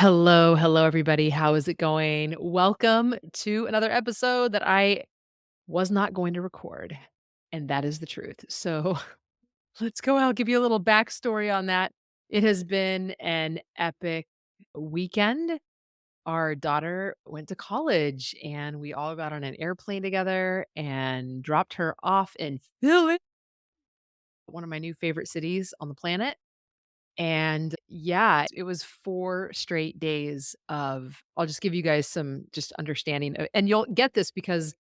Hello, hello, everybody. How is it going? Welcome to another episode that I was not going to record. And that is the truth. So let's go. I'll give you a little backstory on that. It has been an epic weekend. Our daughter went to college and we all got on an airplane together and dropped her off in Philly, one of my new favorite cities on the planet. And yeah, it was 4 straight days of I'll just give you guys some just understanding, and you'll get this because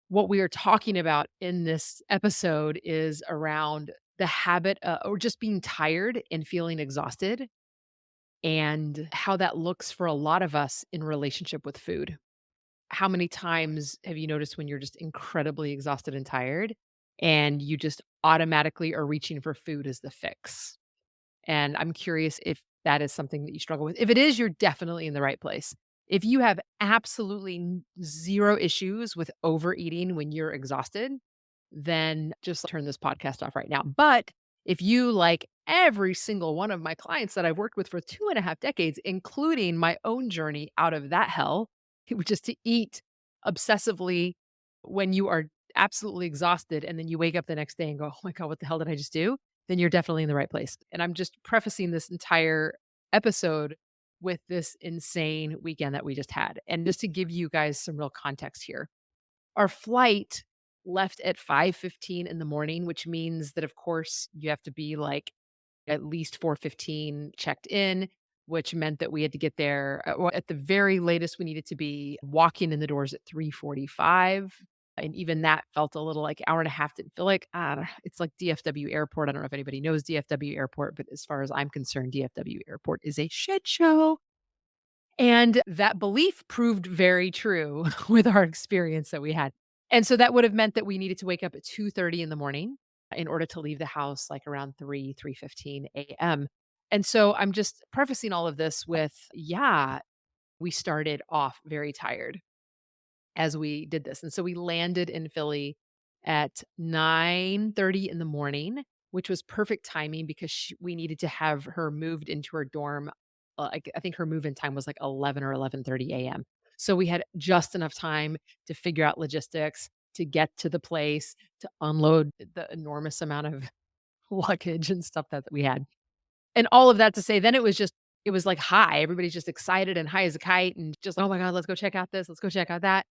what we are talking about in this episode is around the habit, or just being tired and feeling exhausted, and how that looks for a lot of us in relationship with food. How many times have you noticed when you're just incredibly exhausted and tired, and you just automatically are reaching for food as the fix? And I'm curious if that is something that you struggle with. If it is, you're definitely in the right place. If you have absolutely 0 issues with overeating when you're exhausted, then just turn this podcast off right now. But if you, like every single one of my clients that I've worked with for 2.5 decades, including my own journey out of that hell, which is to eat obsessively when you are absolutely exhausted and then you wake up the next day and go, "Oh my god, what the hell did I just do?" Then you're definitely in the right place. And I'm just prefacing this entire episode with this insane weekend that we just had. And just to give you guys some real context here. Our flight left at 5:15 in the morning, which means that of course you have to be like at least 4:15 checked in, which meant that we had to get there, well, at the very latest, we needed to be walking in the doors at 3:45, and even that felt a little like hour and a half didn't feel like, it's like DFW Airport. I don't know if anybody knows DFW Airport, but as far as I'm concerned, DFW Airport is a shit show. And that belief proved very true with our experience that we had. And so that would have meant that we needed to wake up at 2:30 in the morning in order to leave the house like around 3:15 AM. And so I'm just prefacing all of this with, yeah, we started off very tired as we did this. And so we landed in Philly at 9:30 in the morning, which was perfect timing because we needed to have her moved into her dorm. I think her move-in time was like 11 or 11:30 a.m. So we had just enough time to figure out logistics, to get to the place, to unload the enormous amount of luggage and stuff that we had. And all of that to say, then it was like high. Everybody's just excited and high as a kite and just, oh my God, let's go check out this, let's go check out that.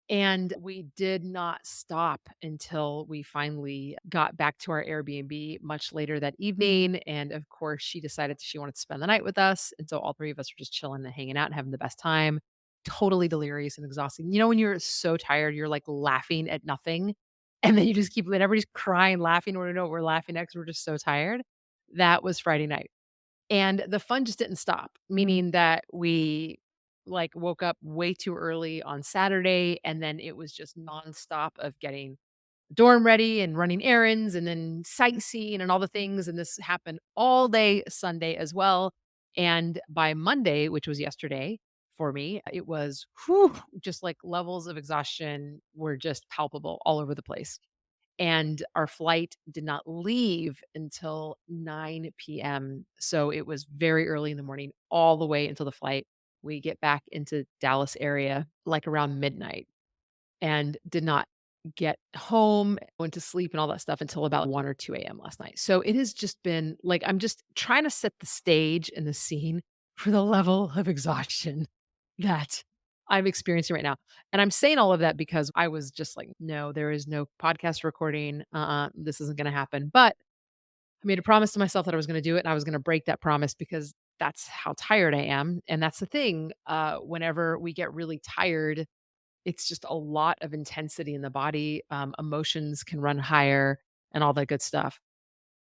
And we did not stop until we finally got back to our Airbnb much later that evening. And of course, she decided that she wanted to spend the night with us. And so all 3 of us were just chilling and hanging out and having the best time. Totally delirious and exhausting. You know, when you're so tired, you're like laughing at nothing. And then you just keep, and everybody's crying, laughing. We don't know what we're laughing at because we're just so tired. That was Friday night. And the fun just didn't stop, meaning that we, like, woke up way too early on Saturday, and then it was just nonstop of getting the dorm ready and running errands and then sightseeing and all the things, and this happened all day Sunday as well. And by Monday, which was yesterday for me, it was, whew, just like levels of exhaustion were just palpable all over the place. And our flight did not leave until 9 PM. So it was very early in the morning, all the way until the flight. We get back into Dallas area like around midnight and did not get home, went to sleep and all that stuff until about 1 or 2 AM last night. So it has just been like I'm just trying to set the stage and the scene for the level of exhaustion that I'm experiencing right now. And I'm saying all of that because I was just like, "No, there is no podcast recording. This isn't gonna happen." But I made a promise to myself that I was gonna do it, and I was gonna break that promise because that's how tired I am. And that's the thing, whenever we get really tired, it's just a lot of intensity in the body. Emotions can run higher and all that good stuff.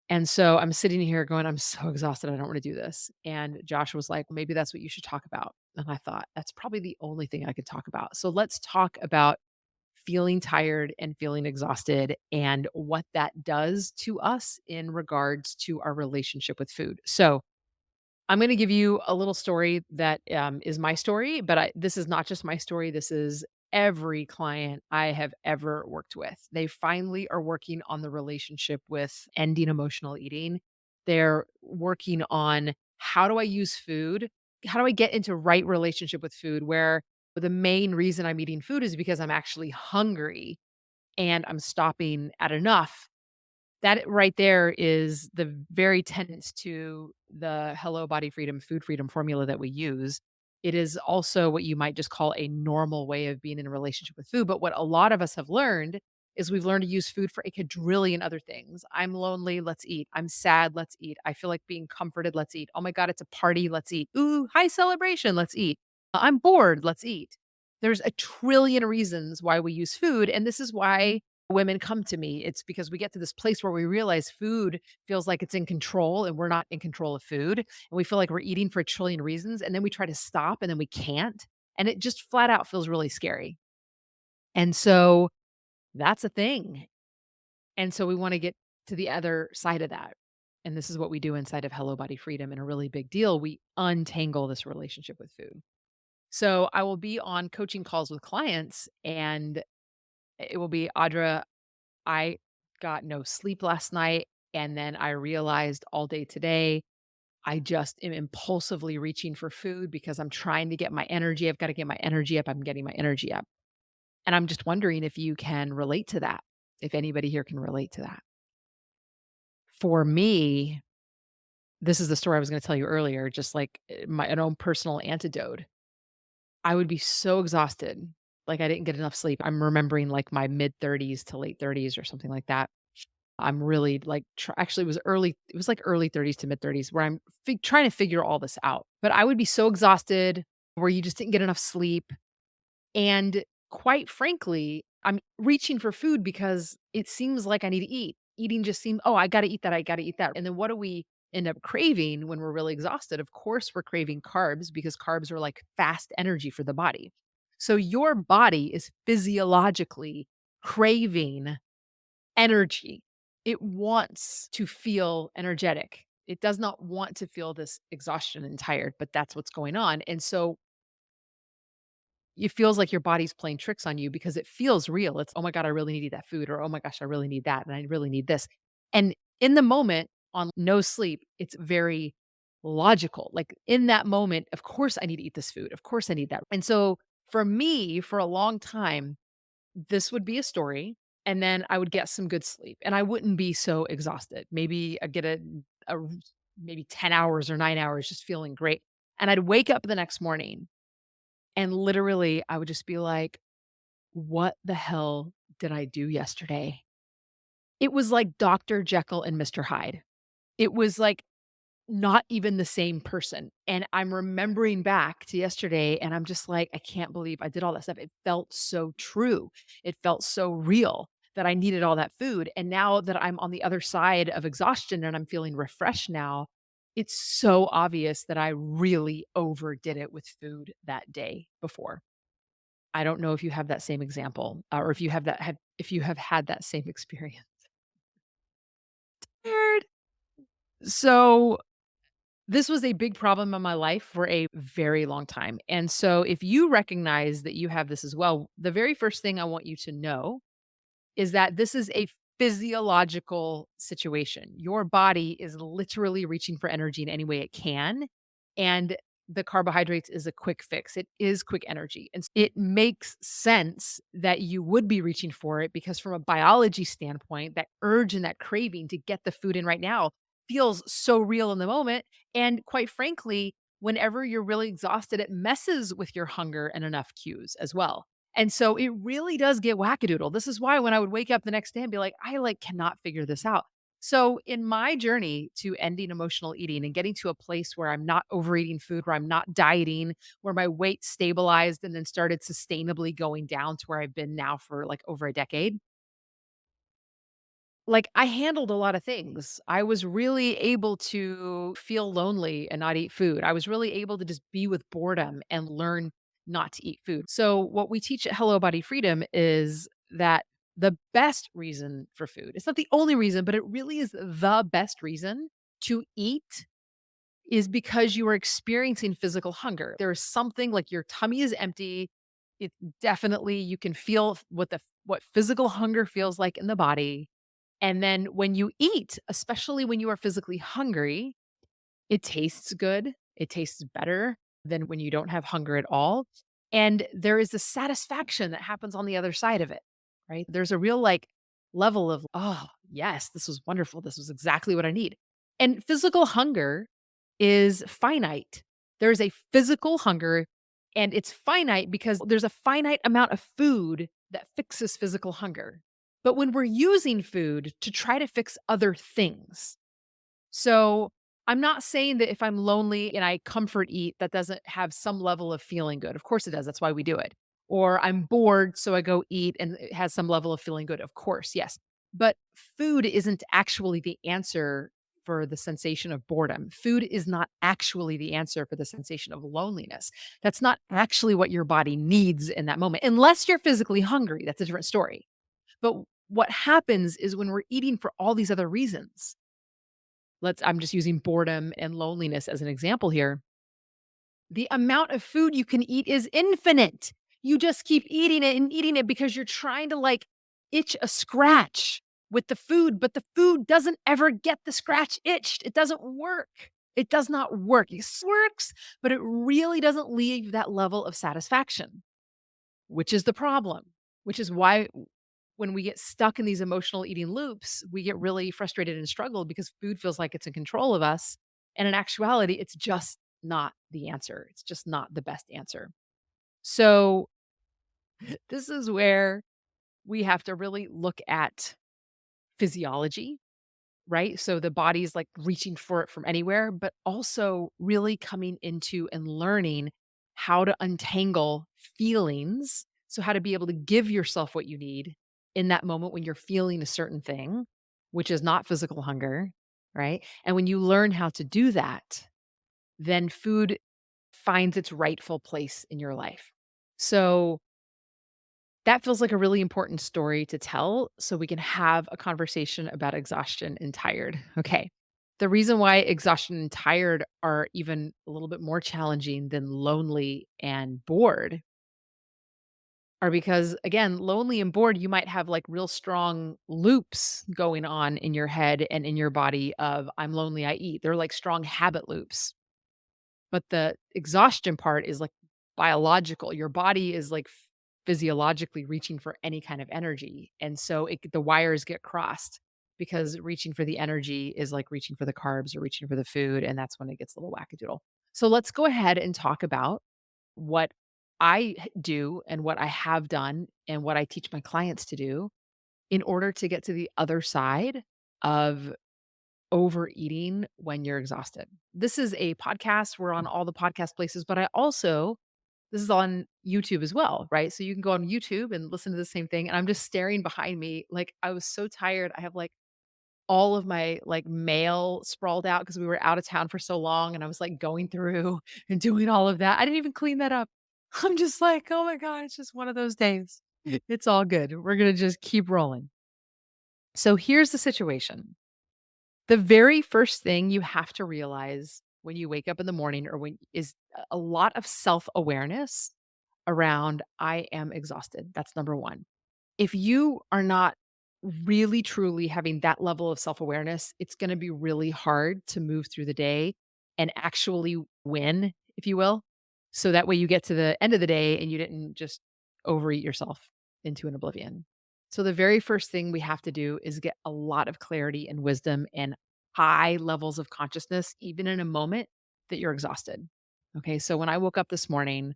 And so I'm sitting here going, I'm so exhausted. I don't want to do this. And Josh was like, maybe that's what you should talk about. And I thought, that's probably the only thing I could talk about. So let's talk about feeling tired and feeling exhausted and what that does to us in regards to our relationship with food. So I'm going to give you a little story that is my story, but this is not just my story. This is every client I have ever worked with. They finally are working on the relationship with ending emotional eating. They're working on how do I use food how do I get into right relationship with food where the main reason I'm eating food is because I'm actually hungry and I'm stopping at enough. That right there is the very tenets to the Hello Body Freedom, food freedom formula that we use. It is also what you might just call a normal way of being in a relationship with food. But what a lot of us have learned is we've learned to use food for a quadrillion other things. I'm lonely, let's eat. I'm sad, let's eat. I feel like being comforted, let's eat. Oh my God, it's a party, let's eat. Ooh, high celebration, let's eat. I'm bored, let's eat. There's a trillion reasons why we use food. And this is why women come to me. It's because we get to this place where we realize food feels like it's in control and we're not in control of food. And we feel like we're eating for a trillion reasons. And then we try to stop and then we can't. And it just flat out feels really scary. And so that's a thing. And so we want to get to the other side of that. And this is what we do inside of Hello Body Freedom and a really big deal. We untangle this relationship with food. So I will be on coaching calls with clients and it will be Audra, I got no sleep last night, and then I realized all day today, I just am impulsively reaching for food because I'm trying to get my energy. I've got to get my energy up. I'm getting my energy up. And I'm just wondering if you can relate to that, if anybody here can relate to that. For me, this is the story I was going to tell you earlier, just like my an own personal antidote. I would be so exhausted, like I didn't get enough sleep. I'm remembering like my mid 30s to late 30s or something like that. I'm really like actually it was like early 30s to mid 30s where I'm trying to figure all this out. But I would be so exhausted where you just didn't get enough sleep. And quite frankly, I'm reaching for food because it seems like I need to eat. Eating just seems, oh, I got to eat that. I got to eat that. And then what do we end up craving when we're really exhausted? Of course, we're craving carbs because carbs are like fast energy for the body. So your body is physiologically craving energy. It wants to feel energetic. It does not want to feel this exhaustion and tired, but that's what's going on. And so it feels like your body's playing tricks on you because it feels real. It's, oh my God, I really need that food, or oh my gosh, I really need that. And I really need this. And in the moment on no sleep, it's very logical. Like in that moment, of course I need to eat this food. Of course I need that. And so for me, for a long time, this would be a story, and then I would get some good sleep, and I wouldn't be so exhausted. Maybe I get a maybe 10 hours or 9 hours just feeling great, and I'd wake up the next morning, and literally, I would just be like, "What the hell did I do yesterday?" It was like Doctor Jekyll and Mr Hyde. It was like not even the same person, and I'm remembering back to yesterday, and I'm just like, "I can't believe I did all that stuff." It felt so true. It felt so real that I needed all that food, and now that I'm on the other side of exhaustion and I'm feeling refreshed now, it's so obvious that I really overdid it with food that day before. I don't know if you have that same example, or if you have had that same experience. Weird. So this was a big problem in my life for a very long time. And so, if you recognize that you have this as well, the very first thing I want you to know is that this is a physiological situation. Your body is literally reaching for energy in any way it can. And the carbohydrates is a quick fix. It is quick energy. And it makes sense that you would be reaching for it because, from a biology standpoint, that urge and that craving to get the food in right now feels so real in the moment. And quite frankly, whenever you're really exhausted, it messes with your hunger and enough cues as well. And so it really does get wackadoodle. This is why when I would wake up the next day and be like, I like cannot figure this out. So in my journey to ending emotional eating and getting to a place where I'm not overeating food, where I'm not dieting, where my weight stabilized and then started sustainably going down to where I've been now for like over a decade, like, I handled a lot of things. I was really able to feel lonely and not eat food. I was really able to just be with boredom and learn not to eat food. So, what we teach at Hello Body Freedom is that the best reason for food, it's not the only reason, but it really is the best reason to eat is because you are experiencing physical hunger. There is something like your tummy is empty. It definitely you can feel what physical hunger feels like in the body. And then when you eat, especially when you are physically hungry, it tastes good. It tastes better. than when you don't have hunger at all. And there is a satisfaction that happens on the other side of it, right? There's a real level of, oh, yes, this was wonderful. This was exactly what I need. And physical hunger is finite. There's a physical hunger and it's finite because there's a finite amount of food that fixes physical hunger. But when we're using food to try to fix other things, so I'm not saying that if I'm lonely and I comfort eat, that doesn't have some level of feeling good. Of course it does. That's why we do it. Or I'm bored, so I go eat and it has some level of feeling good. Of course, yes. But food isn't actually the answer for the sensation of boredom. Food is not actually the answer for the sensation of loneliness. That's not actually what your body needs in that moment, unless you're physically hungry. That's a different story. But what happens is when we're eating for all these other reasons, I'm just using boredom and loneliness as an example here. The amount of food you can eat is infinite. You just keep eating it and eating it because you're trying to itch a scratch with the food, but the food doesn't ever get the scratch itched. It doesn't work. It does not work. It works, but it really doesn't leave that level of satisfaction, which is the problem, which is why when we get stuck in these emotional eating loops, we get really frustrated and struggle because food feels like it's in control of us. And in actuality, it's just not the answer. It's just not the best answer. So, this is where we have to really look at physiology, right? So, the body's reaching for it from anywhere, but also really coming into and learning how to untangle feelings. So, how to be able to give yourself what you need in that moment when you're feeling a certain thing, which is not physical hunger, right? And when you learn how to do that, then food finds its rightful place in your life. So, that feels like a really important story to tell so we can have a conversation about exhaustion and tired. Okay. The reason why exhaustion and tired are even a little bit more challenging than lonely and bored are because, again, lonely and bored, you might have real strong loops going on in your head and in your body of I'm lonely, I eat. They're like strong habit loops. But the exhaustion part is, biological. Your body is, physiologically reaching for any kind of energy, and so the wires get crossed because reaching for the energy is like reaching for the carbs or reaching for the food, and that's when it gets a little wackadoodle. So let's go ahead and talk about what do and what I have done and what I teach my clients to do in order to get to the other side of overeating when you're exhausted. This is a podcast. We're on all the podcast places, but this is on YouTube as well, right? So you can go on YouTube and listen to the same thing. And I'm just staring behind me. Like I was so tired. I have all of my mail sprawled out because we were out of town for so long. And I was going through and doing all of that. I didn't even clean that up. I'm just oh my God, it's just one of those days. It's all good. We're going to just keep rolling. So here's the situation. The very first thing you have to realize when you wake up in the morning or when is a lot of self-awareness around I am exhausted. That's number 1. If you are not really truly having that level of self-awareness, it's going to be really hard to move through the day and actually win, if you will. So that way you get to the end of the day and you didn't just overeat yourself into an oblivion. So the very first thing we have to do is get a lot of clarity and wisdom and high levels of consciousness, even in a moment that you're exhausted. Okay. So when I woke up this morning,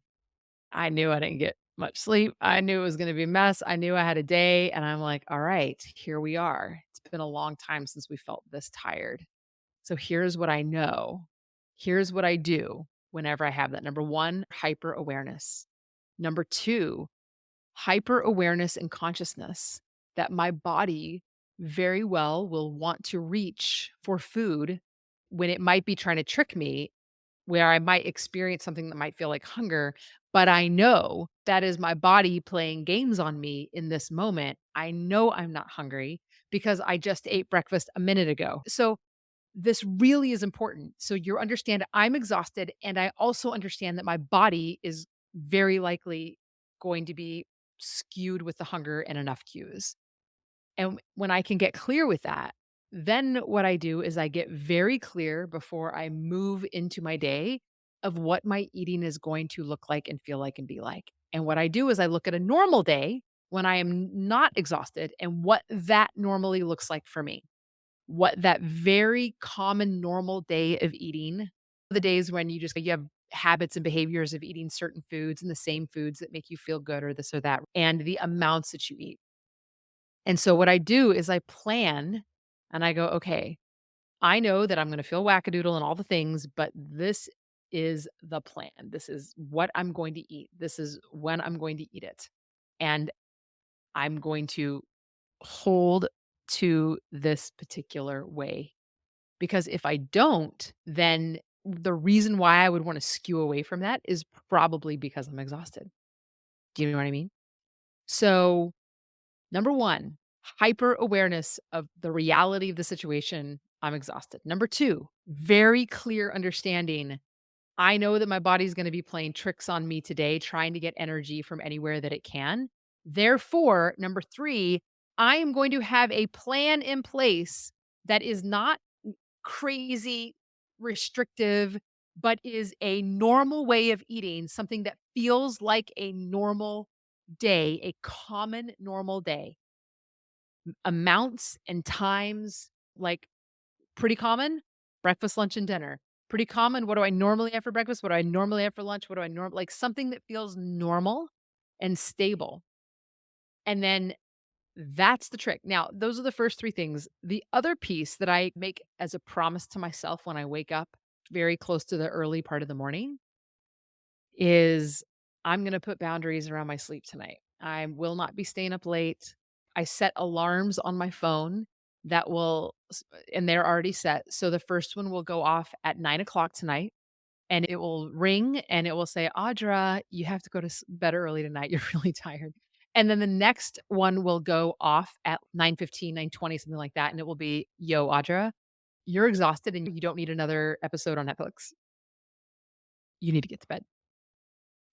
I knew I didn't get much sleep. I knew it was going to be a mess. I knew I had a day. And I'm like, all right, here we are. It's been a long time since we felt this tired. So here's what I know. Here's what I do whenever I have that. Number 1, hyper awareness. Number 2, hyper awareness and consciousness that my body very well will want to reach for food when it might be trying to trick me, where I might experience something that might feel like hunger, but I know that is my body playing games on me in this moment. I know I'm not hungry because I just ate breakfast a minute ago. So this really is important. So you understand I'm exhausted and I also understand that my body is very likely going to be skewed with the hunger and enough cues. And when I can get clear with that, then what I do is I get very clear before I move into my day of what my eating is going to look like and feel like and be like. And what I do is I look at a normal day when I am not exhausted and what that normally looks like for me. What that very common normal day of eating, the days when you have habits and behaviors of eating certain foods and the same foods that make you feel good or this or that, and the amounts that you eat. And so what I do is I plan and I go, okay, I know that I'm going to feel wackadoodle and all the things, but this is the plan. This is what I'm going to eat. This is when I'm going to eat it. And I'm going to hold to this particular way. Because if I don't, then the reason why I would want to skew away from that is probably because I'm exhausted. Do you know what I mean? So, number one, hyper awareness of the reality of the situation. I'm exhausted. Number two, very clear understanding. I know that my body's going to be playing tricks on me today, trying to get energy from anywhere that it can. Therefore, number three, I am going to have a plan in place that is not crazy restrictive, but is a normal way of eating, something that feels like a normal day, a common normal day. Amounts and times, like pretty common, breakfast, lunch, and dinner. Pretty common, what do I normally have for breakfast? What do I normally have for lunch? What do I like something that feels normal and stable. And then that's the trick. Now, those are the first 3 things. The other piece that I make as a promise to myself when I wake up very close to the early part of the morning is I'm gonna put boundaries around my sleep tonight. I will not be staying up late. I set alarms on my phone that will and they're already set. So the first one will go off at 9 o'clock tonight, and it will ring, and it will say, "Audra, you have to go to bed early tonight. You're really tired." And then the next one will go off at 9:15, 9:20, something like that, and it will be, "Yo, Audra, you're exhausted and you don't need another episode on Netflix. You need to get to bed."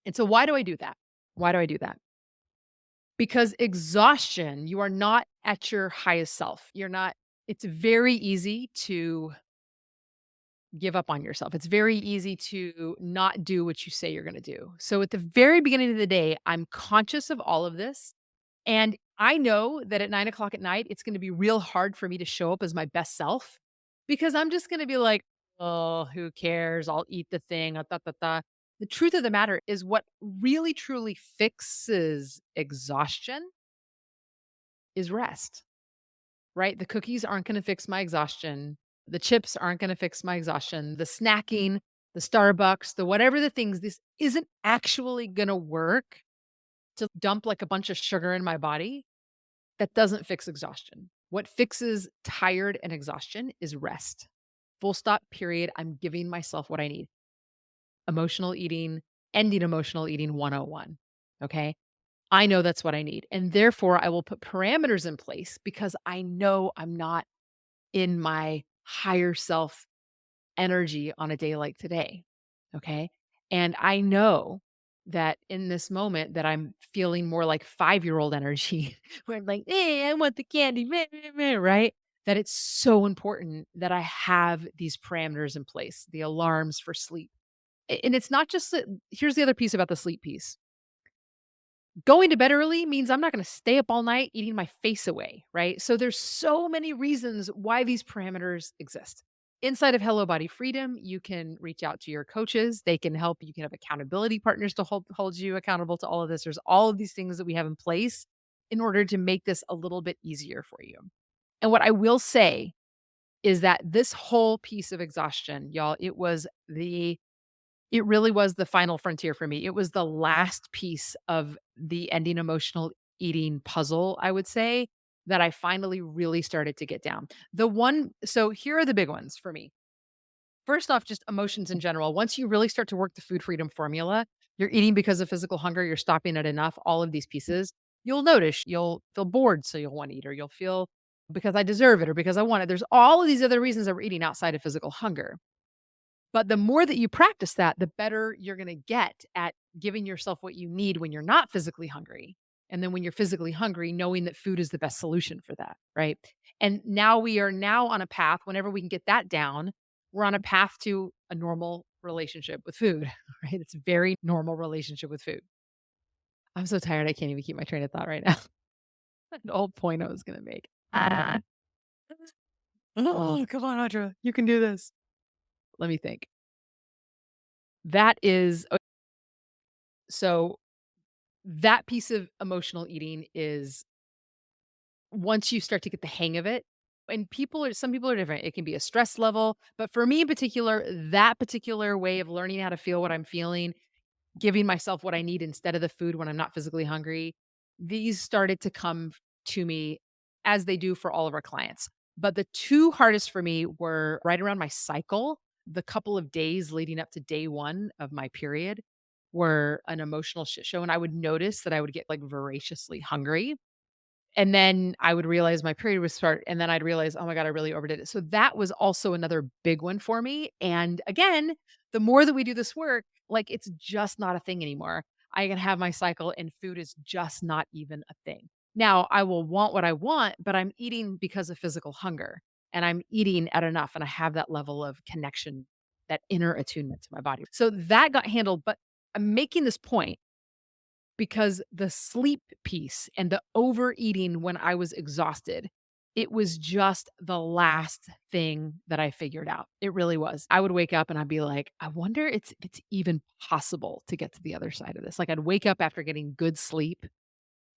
And so why do I do that? Why do I do that? Because exhaustion, you are not at your highest self. You're not it's very easy to give up on yourself. It's very easy to not do what you say you're gonna do. So at the very beginning of the day, I'm conscious of all of this, and I know that at 9 o'clock at night, it's gonna be real hard for me to show up as my best self because I'm just gonna be like, "Oh, who cares? I'll eat the thing, da, da, da." The truth of the matter is what really truly fixes exhaustion is rest. Right? The cookies aren't gonna fix my exhaustion. The chips aren't gonna fix my exhaustion. The snacking, the Starbucks, the whatever the things, this isn't actually gonna work to dump like a bunch of sugar in my body. That doesn't fix exhaustion. What fixes tired and exhaustion is rest. Full stop, period. I'm giving myself what I need. Emotional eating, ending emotional eating 101. Okay. I know that's what I need. And therefore, I will put parameters in place because I know I'm not in my higher self energy on a day like today. Okay. And I know that in this moment that I'm feeling more like 5-year-old energy where I'm like, I want the candy, meh, meh, meh," right? That it's so important that I have these parameters in place, the alarms for sleep. And it's not just that, here's the other piece about the sleep piece. Going to bed early means I'm not gonna stay up all night eating my face away, right? So there's so many reasons why these parameters exist. Inside of Hello Body Freedom, you can reach out to your coaches. They can help. You can have accountability partners to hold you accountable to all of this. There's all of these things that we have in place in order to make this a little bit easier for you. And what I will say is that this whole piece of exhaustion, y'all, it really was the final frontier for me. It was the last piece of the ending emotional eating puzzle, I would say, that I finally really started to get down. So here are the big ones for me. First off, just emotions in general. Once you really start to work the food freedom formula, you're eating because of physical hunger, you're stopping at enough, all of these pieces, you'll notice you'll feel bored, so you'll want to eat, or you'll feel because I deserve it or because I want it. There's all of these other reasons that we're eating outside of physical hunger. But the more that you practice that, the better you're gonna get at giving yourself what you need when you're not physically hungry. And then when you're physically hungry, knowing that food is the best solution for that, right? And we are now on a path, whenever we can get that down, we're on a path to a normal relationship with food, right? It's a very normal relationship with food. I'm so tired, I can't even keep my train of thought right now. The whole point I was gonna make. Ah. Oh, come on, Audra, you can do this. Let me think. That is so that piece of emotional eating is once you start to get the hang of it, and some people are different. It can be a stress level, but for me in particular, that particular way of learning how to feel what I'm feeling, giving myself what I need instead of the food when I'm not physically hungry, these started to come to me as they do for all of our clients. But the two hardest for me were right around my cycle. The couple of days leading up to day one of my period were an emotional shit show. And I would notice that I would get like voraciously hungry and then I would realize my period would start, and then I'd realize, "Oh my god, I really overdid it." So that was also another big one for me, and again, the more that we do this work, like, it's just not a thing anymore. I can have my cycle and food is just not even a thing. Now, I will want what I want, but I'm eating because of physical hunger, and I'm eating at enough, and I have that level of connection, that inner attunement to my body. So that got handled, but I'm making this point because the sleep piece and the overeating when I was exhausted, it was just the last thing that I figured out. It really was. I would wake up and I'd be like, I wonder if it's even possible to get to the other side of this. Like I'd wake up after getting good sleep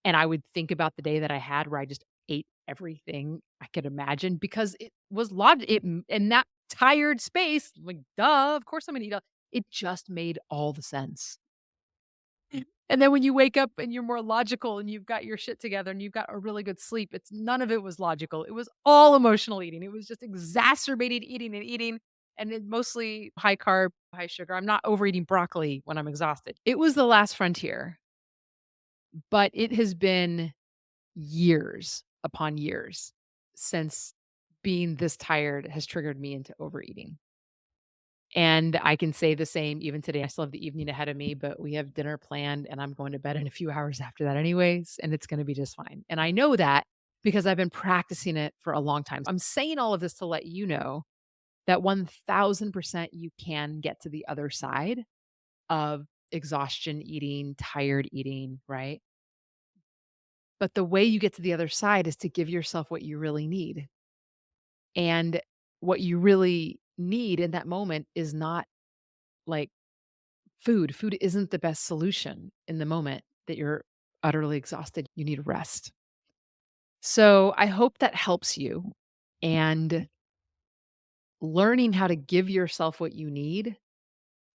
and I would think about the day that I had where I just ate everything I could imagine because it was in that tired space, like duh, of course I'm gonna eat it just made all the sense. And then when you wake up and you're more logical and you've got your shit together and you've got a really good sleep, it's none of it was logical. It was all emotional eating. It was just exacerbated eating and eating and it mostly high carb, high sugar. I'm not overeating broccoli when I'm exhausted. It was the last frontier, but it has been years upon years since being this tired has triggered me into overeating. And I can say the same even today. I still have the evening ahead of me, but we have dinner planned and I'm going to bed in a few hours after that anyways, and it's going to be just fine. And I know that because I've been practicing it for a long time. I'm saying all of this to let you know that 1000% you can get to the other side of exhaustion eating, tired eating, right? But the way you get to the other side is to give yourself what you really need. And what you really need in that moment is not like food. Food isn't the best solution in the moment that you're utterly exhausted. You need rest. So I hope that helps you. And learning how to give yourself what you need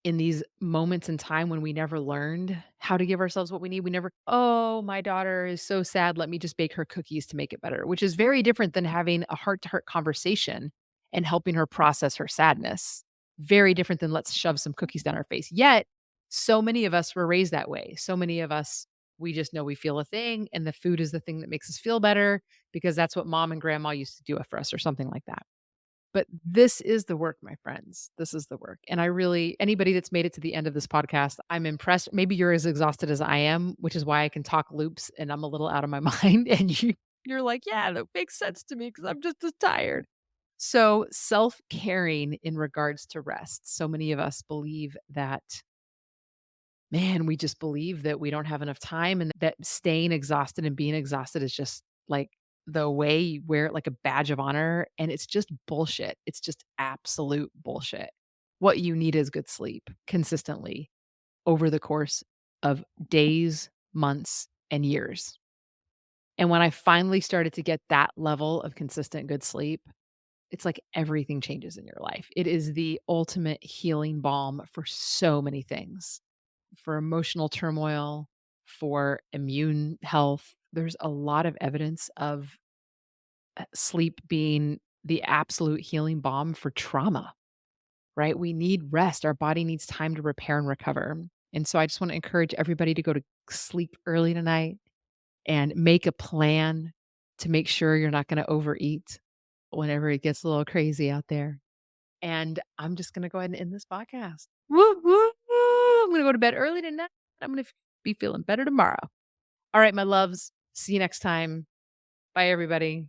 in these moments in time when we never learned how to give ourselves what we need. We never, oh, my daughter is so sad. Let me just bake her cookies to make it better, which is very different than having a heart to heart conversation and helping her process her sadness. Very different than let's shove some cookies down her face. Yet, so many of us were raised that way. So many of us, we just know we feel a thing and the food is the thing that makes us feel better because that's what mom and grandma used to do it for us or something like that. But this is the work, my friends. This is the work. And I really anybody that's made it to the end of this podcast, I'm impressed. Maybe you're as exhausted as I am, which is why I can talk loops and I'm a little out of my mind. And you're like, yeah, that makes sense to me because I'm just as tired. So self-caring in regards to rest. So many of us believe that, man, we just believe that we don't have enough time and that staying exhausted and being exhausted is just like the way you wear it like a badge of honor. And it's just bullshit. It's just absolute bullshit. What you need is good sleep consistently over the course of days, months, and years. And when I finally started to get that level of consistent good sleep, it's like everything changes in your life. It is the ultimate healing balm for so many things, for emotional turmoil, for immune health. There's a lot of evidence of sleep being the absolute healing balm for trauma, right? We need rest. Our body needs time to repair and recover. And so I just want to encourage everybody to go to sleep early tonight and make a plan to make sure you're not going to overeat whenever it gets a little crazy out there. And I'm just gonna go ahead and end this podcast. Woo, woo, woo. I'm gonna go to bed early tonight. I'm gonna be feeling better tomorrow. All right, my loves. See you next time. Bye, everybody.